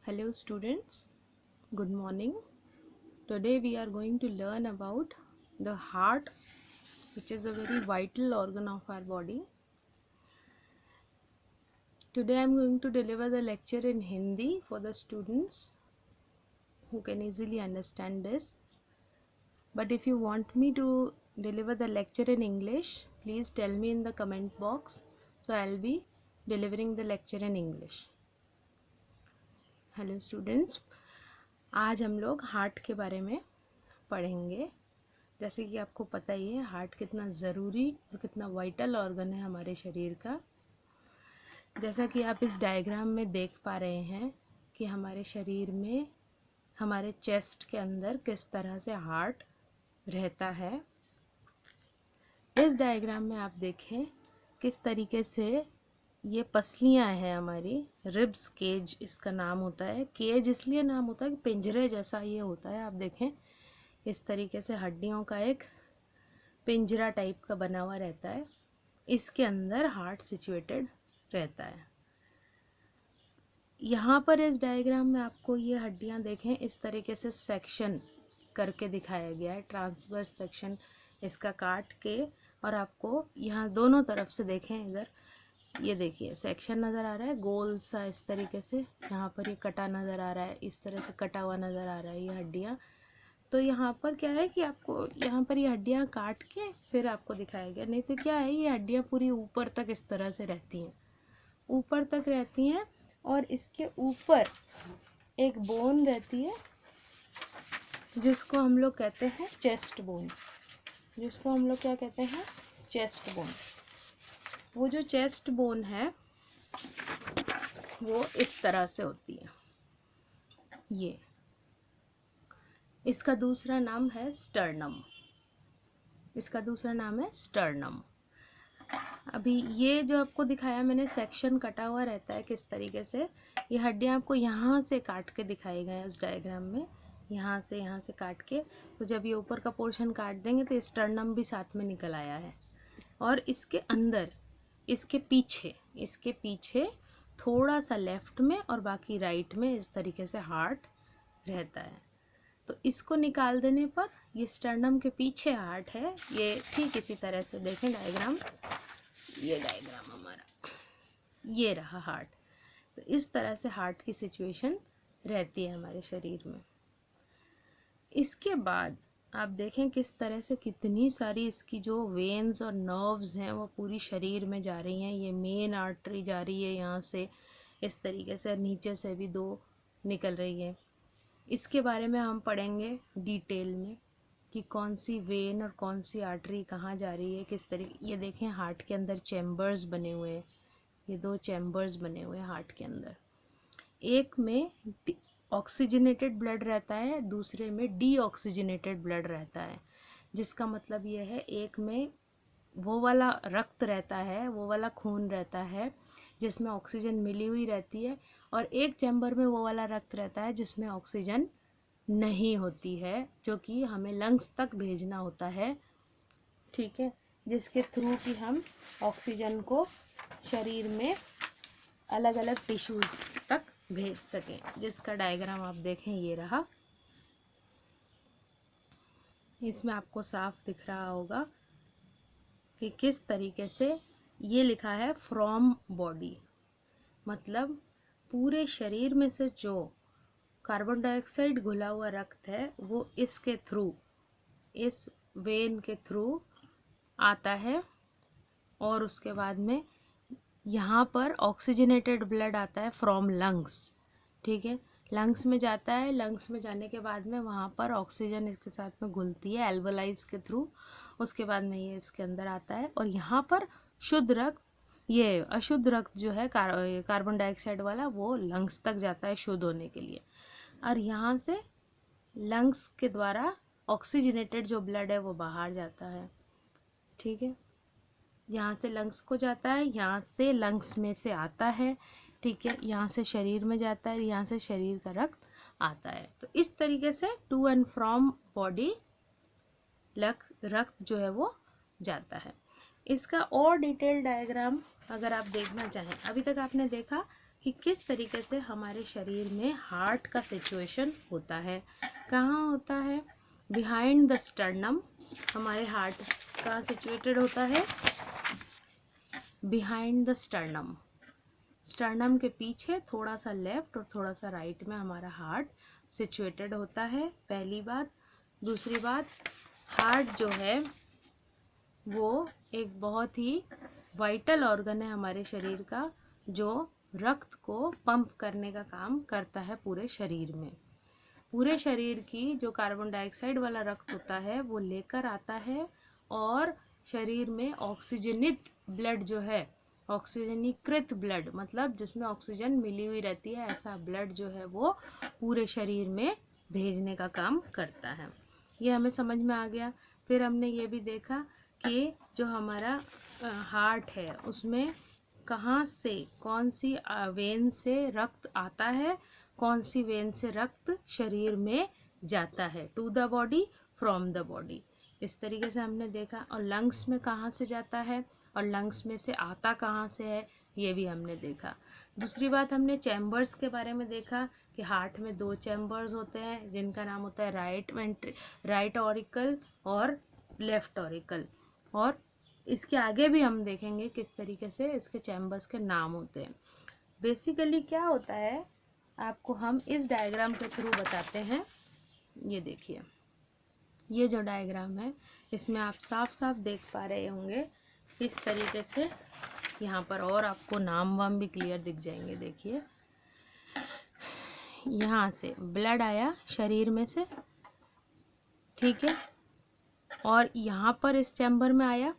Hello students, good morning. Today we are going to learn about the heart, which is a very vital organ of our body. Today I am going to deliver the lecture in Hindi for the students who can easily understand this. But if you want me to deliver the lecture in English, please tell me in the comment box. So I'll be delivering the lecture in English. Hello students, आज हम लोग heart के बारे में पढ़ेंगे। जैसे कि आपको पता ही है हार्ट कितना ज़रूरी और कितना वाइटल ऑर्गन है हमारे शरीर का। जैसा कि आप इस डायग्राम में देख पा रहे हैं कि हमारे शरीर में हमारे चेस्ट के अंदर किस तरह से हार्ट रहता है। इस डायग्राम में आप देखें किस तरीके से ये पसलियां हैं हमारी, रिब्स केज इसका नाम होता है। केज इसलिए नाम होता है कि पिंजरे जैसा ये होता है। आप देखें इस तरीके से हड्डियों का एक पिंजरा टाइप का बना हुआ रहता है, इसके अंदर हार्ट सिचुएटेड रहता है। यहाँ पर इस डायग्राम में आपको ये हड्डियाँ देखें इस तरीके से सेक्शन करके दिखाया गया है, ट्रांसवर्स सेक्शन इसका काट के। और आपको यहाँ दोनों तरफ से देखें, इधर ये देखिए सेक्शन नज़र आ रहा है गोल सा इस तरीके से, यहाँ पर ये कटा नज़र आ रहा है, इस तरह से कटा हुआ नज़र आ रहा है ये हड्डियाँ। तो यहाँ पर क्या है कि आपको यहाँ पर ये हड्डियाँ काट के फिर आपको दिखाया गया। नहीं तो क्या है, ये हड्डियाँ पूरी ऊपर तक इस तरह से रहती हैं, ऊपर तक रहती हैं। और इसके ऊपर एक बोन रहती है जिसको हम लोग कहते हैं चेस्ट बोन, जिसको हम लोग क्या कहते हैं, चेस्ट बोन। वो जो चेस्ट बोन है वो इस तरह से होती है। ये इसका दूसरा नाम है स्टर्नम, इसका दूसरा नाम है स्टर्नम। अभी ये जो आपको दिखाया मैंने सेक्शन कटा हुआ रहता है किस तरीके से, ये हड्डियाँ आपको यहाँ से काट के दिखाई गए हैं उस डायग्राम में, यहाँ से काट के। तो जब ये ऊपर का पोर्शन काट देंगे तो स्टर्नम भी साथ में निकल आया है। और इसके अंदर इसके पीछे थोड़ा सा लेफ्ट में और बाकी राइट में इस तरीके से हार्ट रहता है। तो इसको निकाल देने पर ये स्टर्नम के पीछे हार्ट है। ये ठीक इसी तरह से देखें डायग्राम, ये डायग्राम हमारा ये रहा हार्ट। तो इस तरह से हार्ट की सिचुएशन रहती है हमारे शरीर में। इसके बाद आप देखें किस तरह से कितनी सारी इसकी जो वेन्स और नर्व्स हैं वो पूरी शरीर में जा रही हैं। ये मेन आर्टरी जा रही है यहाँ से इस तरीके से, नीचे से भी 2 निकल रही है। इसके बारे में हम पढ़ेंगे डिटेल में कि कौन सी वेन और कौन सी आर्टरी कहाँ जा रही है, किस तरीके। ये देखें हार्ट के अंदर चैम्बर्स बने हुए हैं, ये 2 चैम्बर्स बने हुए हैं हार्ट के अंदर। एक में ऑक्सीजनेटेड ब्लड रहता है, दूसरे में डीऑक्सीजनेटेड ब्लड रहता है। जिसका मतलब ये है एक में वो वाला रक्त रहता है, वो वाला खून रहता है जिसमें ऑक्सीजन मिली हुई रहती है, और एक चैम्बर में वो वाला रक्त रहता है जिसमें ऑक्सीजन नहीं होती है, जो कि हमें लंग्स तक भेजना होता है। ठीक है, जिसके थ्रू कि हम ऑक्सीजन को शरीर में अलग अलग टिश्यूज तक भेज सकें। जिसका डायग्राम आप देखें ये रहा, इसमें आपको साफ दिख रहा होगा कि किस तरीके से ये लिखा है फ्रॉम बॉडी, मतलब पूरे शरीर में से जो कार्बन डाइऑक्साइड घुला हुआ रक्त है वो इसके थ्रू, इस वेन के थ्रू आता है। और उसके बाद में यहाँ पर ऑक्सीजनेटेड ब्लड आता है फ्रॉम लंग्स। ठीक है, लंग्स में जाता है, लंग्स में जाने के बाद में वहाँ पर ऑक्सीजन इसके साथ में घुलती है एल्वोलाइज के थ्रू। उसके बाद में ये इसके अंदर आता है और यहाँ पर शुद्ध रक्त, ये अशुद्ध रक्त जो है कार्बन डाइऑक्साइड वाला, वो लंग्स तक जाता है शुद्ध होने के लिए। और यहाँ से लंग्स के द्वारा ऑक्सीजनेटेड जो ब्लड है वो बाहर जाता है। ठीक है, यहाँ से लंग्स को जाता है, यहाँ से लंग्स में से आता है। ठीक है, यहाँ से शरीर में जाता है, यहाँ से शरीर का रक्त आता है। तो इस तरीके से टू एंड फ्रॉम बॉडी रक्त जो है वो जाता है। इसका और डिटेल डायग्राम अगर आप देखना चाहें, अभी तक आपने देखा कि किस तरीके से हमारे शरीर में हार्ट का सिचुएशन होता है। कहाँ होता है? Behind the sternum. हमारे हार्ट कहाँ सिचुएटेड होता है? Behind the sternum. स्टर्नम के पीछे थोड़ा सा लेफ्ट और थोड़ा सा राइट में हमारा हार्ट सिचुएटेड होता है, पहली बात। दूसरी बात, हार्ट जो है वो एक बहुत ही वाइटल ऑर्गन है हमारे शरीर का, जो रक्त को पंप करने का काम करता है पूरे शरीर में। पूरे शरीर की जो कार्बन डाइऑक्साइड वाला रक्त होता है वो लेकर आता है और शरीर में ऑक्सीजनित ब्लड जो है, ऑक्सीजनीकृत ब्लड मतलब जिसमें ऑक्सीजन मिली हुई रहती है, ऐसा ब्लड जो है वो पूरे शरीर में भेजने का काम करता है। ये हमें समझ में आ गया। फिर हमने ये भी देखा कि जो हमारा हार्ट है उसमें कहाँ से, कौन सी वेन से रक्त आता है, कौन सी वेन से रक्त शरीर में जाता है, to the body from the body. इस तरीके से हमने देखा। और लंग्स में कहाँ से जाता है और लंग्स में से आता कहाँ से है, ये भी हमने देखा। दूसरी बात, हमने चैम्बर्स के बारे में देखा कि हार्ट में 2 चैम्बर्स होते हैं जिनका नाम होता है राइट ऑरिकल और लेफ्ट ऑरिकल। और इसके आगे भी हम देखेंगे किस तरीके से इसके चैम्बर्स के नाम होते हैं। बेसिकली क्या होता है आपको हम इस डायग्राम के थ्रू बताते हैं। ये देखिए, ये जो डायग्राम है इसमें आप साफ साफ देख पा रहे होंगे इस तरीके से। यहाँ पर और आपको नाम वाम भी क्लियर दिख जाएंगे। देखिए, यहाँ से ब्लड आया शरीर में से, ठीक है, और यहाँ पर इस चैम्बर में आया,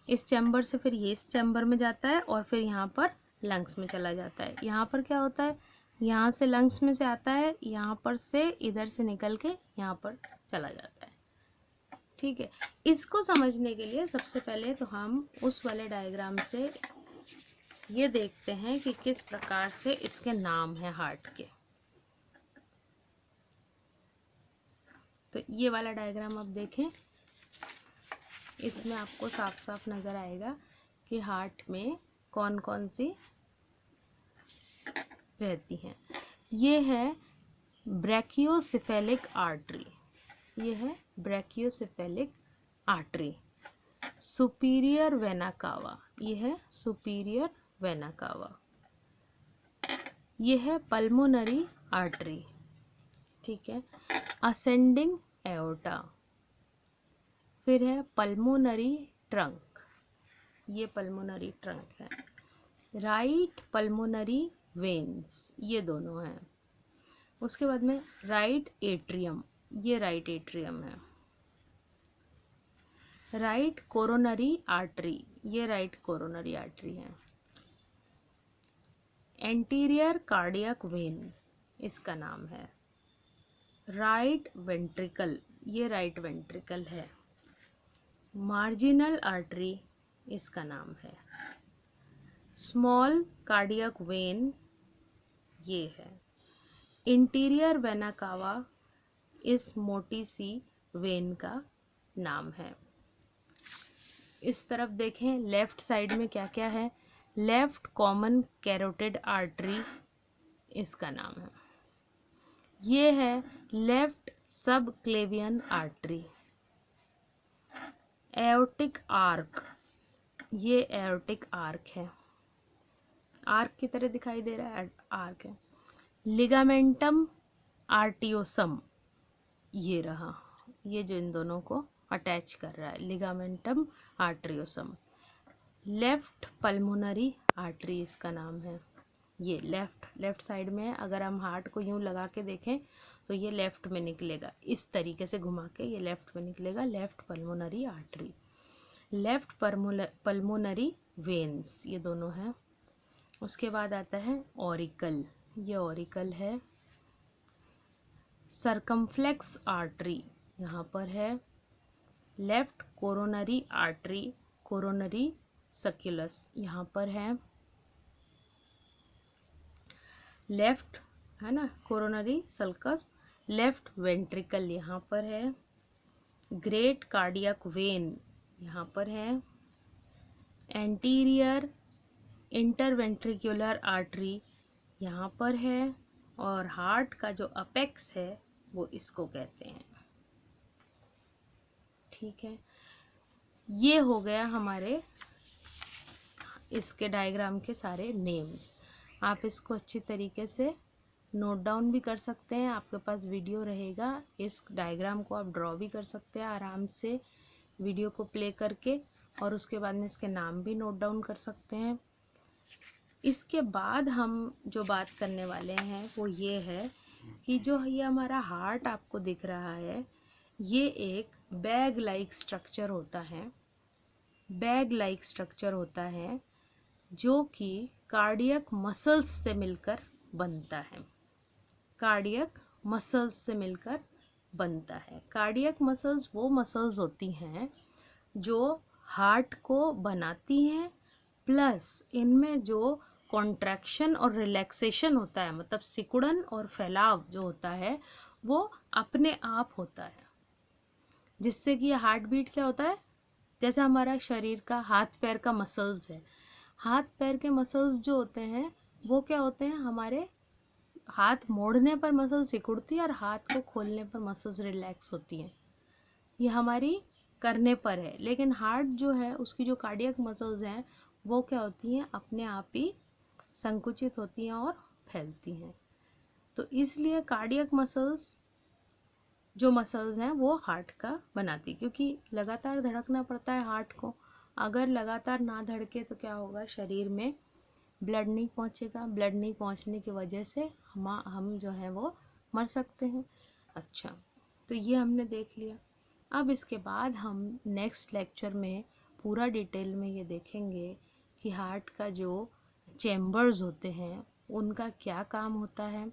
इस चैम्बर से फिर ये इस चैम्बर में जाता है और फिर यहाँ पर लंग्स में चला जाता है। यहाँ पर क्या होता है, यहाँ से लंग्स में से आता है, यहाँ पर से इधर से निकल के यहाँ पर चला जाता है, ठीक है। इसको समझने के लिए सबसे पहले तो हम उस वाले डायग्राम से ये देखते हैं कि किस प्रकार से इसके नाम है हार्ट के। तो ये वाला डायग्राम आप देखें, इसमें आपको साफ साफ नज़र आएगा कि हार्ट में कौन कौन सी रहती हैं। ये है ब्रैकियोसेफेलिक आर्टरी, ये है brachiocephalic artery. Superior vena cava, ये है सुपीरियर वेना कावा। ये है पल्मोनरी आर्टरी, ठीक है। असेंडिंग एओर्टा, फिर है पल्मोनरी ट्रंक, ये पल्मोनरी ट्रंक है। राइट पल्मोनरी वेन्स, ये दोनों हैं। उसके बाद में राइट एट्रियम, ये राइट एट्रियम है। राइट कोरोनरी आर्टरी, ये राइट कोरोनरी आर्टरी है। एंटीरियर कार्डियक वेन, इसका नाम है। राइट वेंट्रिकल, ये राइट वेंट्रिकल है। मार्जिनल आर्टरी, इसका नाम है। स्मॉल कार्डियक वेन, ये है। इंटीरियर वेना कावा इस मोटी सी वेन का नाम है। इस तरफ देखें, लेफ्ट साइड में क्या क्या है। लेफ्ट कॉमन कैरोटिड आर्टरी, इसका नाम है। ये है लेफ्ट सब क्लेवियन आर्टरी। एओर्टिक आर्क, ये एओर्टिक आर्क है, आर्क की तरह दिखाई दे रहा है, आर्क है। लिगामेंटम आर्टियोसम, ये रहा, ये जो इन दोनों को अटैच कर रहा है, लिगामेंटम आर्टियोसम। लेफ्ट पल्मोनरी आर्टरी, इसका नाम है। ये लेफ्ट साइड में है। अगर हम हार्ट को यूं लगा के देखें तो ये लेफ्ट में निकलेगा, इस तरीके से घुमा के ये लेफ्ट में निकलेगा, left pulmonary artery. Left pulmonary veins, ये दोनों हैं। उसके बाद आता है ऑरिकल, ये ऑरिकल है। सर्कमफ्लेक्स आर्टरी यहाँ पर है। लेफ्ट कोरोनरी आर्टरी, कोरोनरी सक्युलस यहाँ पर है। लेफ्ट है ना, कोरोनरी सल्कस। लेफ्ट वेंट्रिकल यहाँ पर है। ग्रेट कार्डियक वेन यहाँ पर है। एंटीरियर इंटरवेंट्रिकुलर आर्टरी यहाँ पर है, और हार्ट का जो अपेक्स है वो इसको कहते हैं। ठीक है, ये हो गया हमारे इसके डायग्राम के सारे नेम्स। आप इसको अच्छी तरीके से नोट डाउन भी कर सकते हैं, आपके पास वीडियो रहेगा, इस डायग्राम को आप ड्रॉ भी कर सकते हैं आराम से वीडियो को प्ले करके, और उसके बाद में इसके नाम भी नोट डाउन कर सकते हैं। इसके बाद हम जो बात करने वाले हैं वो ये है कि जो ये हमारा हार्ट आपको दिख रहा है, ये एक बैग लाइक स्ट्रक्चर होता है, बैग लाइक स्ट्रक्चर होता है जो कि कार्डियक मसल्स से मिलकर बनता है, कार्डियक मसल्स से मिलकर बनता है। कार्डियक मसल्स वो मसल्स होती हैं जो हार्ट को बनाती हैं, प्लस इनमें जो कॉन्ट्रैक्शन और रिलैक्सेशन होता है, मतलब सिकुड़न और फैलाव जो होता है वो अपने आप होता है, जिससे कि हार्ट बीट क्या होता है, जैसे हमारा शरीर का हाथ पैर का मसल्स है, हाथ पैर के मसल्स जो होते हैं वो क्या होते हैं, हमारे हाथ मोड़ने पर मसल सिकुड़ती है और हाथ को खोलने पर मसल्स रिलैक्स होती हैं, ये हमारी करने पर है। लेकिन हार्ट जो है उसकी जो कार्डियक मसल्स हैं वो क्या होती हैं, अपने आप ही संकुचित होती हैं और फैलती हैं। तो इसलिए कार्डियक मसल्स जो मसल्स हैं वो हार्ट का बनाती, क्योंकि लगातार धड़कना पड़ता है हार्ट को, अगर लगातार ना धड़के तो क्या होगा, शरीर में ब्लड नहीं पहुंचेगा, ब्लड नहीं पहुंचने की वजह से हम जो है वो मर सकते हैं। अच्छा, तो ये हमने देख लिया। अब इसके बाद हम नेक्स्ट लेक्चर में पूरा डिटेल में ये देखेंगे कि हार्ट का जो चैम्बर्स होते हैं उनका क्या काम होता है,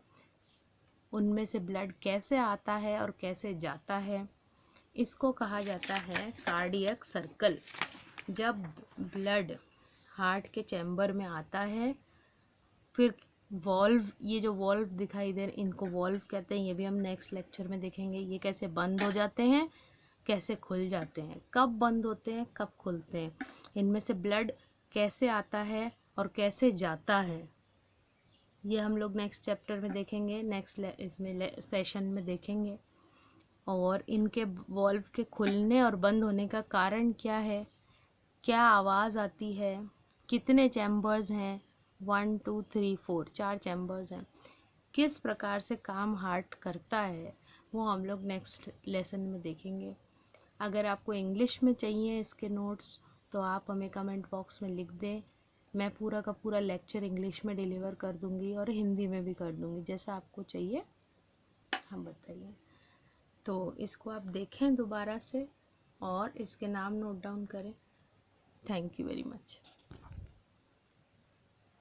उनमें से ब्लड कैसे आता है और कैसे जाता है। इसको कहा जाता है कार्डियक सर्कल। जब ब्लड हार्ट के चैम्बर में आता है, फिर वॉल्व, ये जो वॉल्व दिखाई दे रहे इनको वॉल्व कहते हैं, ये भी हम नेक्स्ट लेक्चर में देखेंगे, ये कैसे बंद हो जाते हैं, कैसे खुल जाते हैं, कब बंद होते हैं कब खुलते हैं, इनमें से ब्लड कैसे आता है और कैसे जाता है, ये हम लोग नेक्स्ट चैप्टर में देखेंगे, नेक्स्ट इसमें सेशन में देखेंगे। और इनके वॉल्व के खुलने और बंद होने का कारण क्या है, क्या आवाज़ आती है, कितने चैम्बर्स हैं, 1 2 3 4, 4 चैम्बर्स हैं, किस प्रकार से काम हार्ट करता है, वो हम लोग नेक्स्ट लेसन में देखेंगे। अगर आपको इंग्लिश में चाहिए इसके नोट्स तो आप हमें कमेंट बॉक्स में लिख दें, मैं पूरा का पूरा लेक्चर इंग्लिश में डिलीवर कर दूंगी और हिंदी में भी कर दूंगी, जैसा आपको चाहिए हम बताइए। तो इसको आप देखें दोबारा से और इसके नाम नोट डाउन करें। Thank you very much.